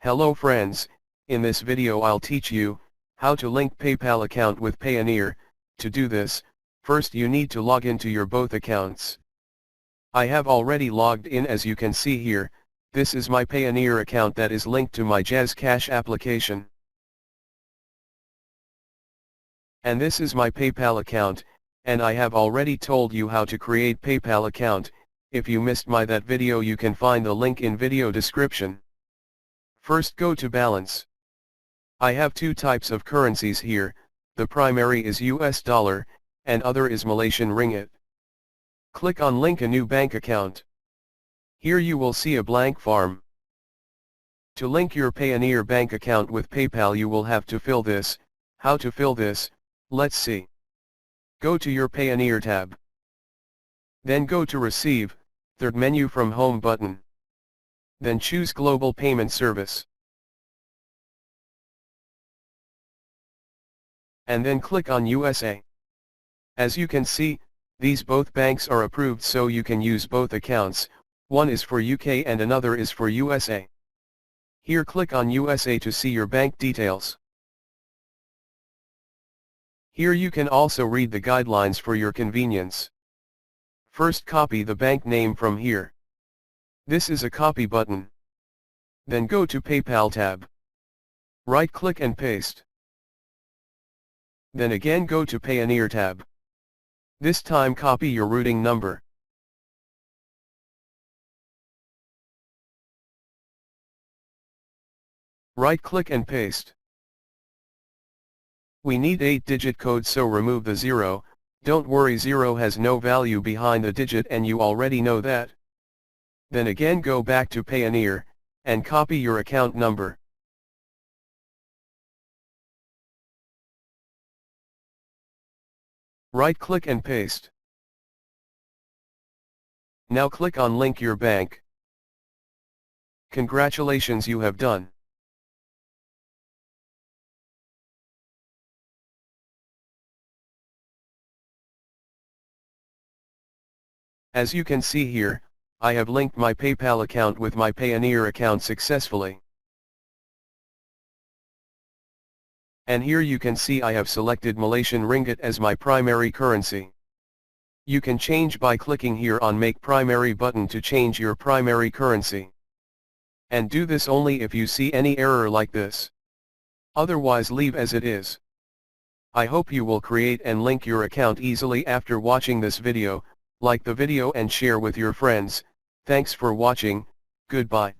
Hello friends, in this video I'll teach you how to link PayPal account with Payoneer. To do this, first you need to log into your both accounts. I have already logged in, as you can see here. This is my Payoneer account that is linked to my JazzCash application. And this is my PayPal account, and I have already told you how to create PayPal account. If you missed that video, you can find the link in video description. First go to balance. I have two types of currencies here. The primary is US dollar, and other is Malaysian ringgit. Click on link a new bank account. Here you will see a blank form. To link your Payoneer bank account with PayPal you will have to fill this. How to fill this? Let's see. Go to your Payoneer tab. Then go to Receive, third menu from Home button. Then choose Global Payment Service. And then click on USA. As you can see, these both banks are approved, so you can use both accounts. One is for UK and another is for USA. Here click on USA to see your bank details. Here you can also read the guidelines for your convenience. First copy the bank name from here. This is a copy button. Then go to PayPal tab. Right click and paste. Then again go to Payoneer tab. This time copy your routing number. Right click and paste. We need 8-digit code, so remove the 0. Don't worry, 0 has no value behind the digit and you already know that. Then again go back to Payoneer, and copy your account number. Right click and paste. Now click on link your bank. Congratulations, you have done. As you can see here, I have linked my PayPal account with my Payoneer account successfully. And here you can see I have selected Malaysian ringgit as my primary currency. You can change by clicking here on Make Primary button to change your primary currency. And do this only if you see any error like this. Otherwise leave as it is. I hope you will create and link your account easily after watching this video. Like the video and share with your friends. Thanks for watching. Goodbye.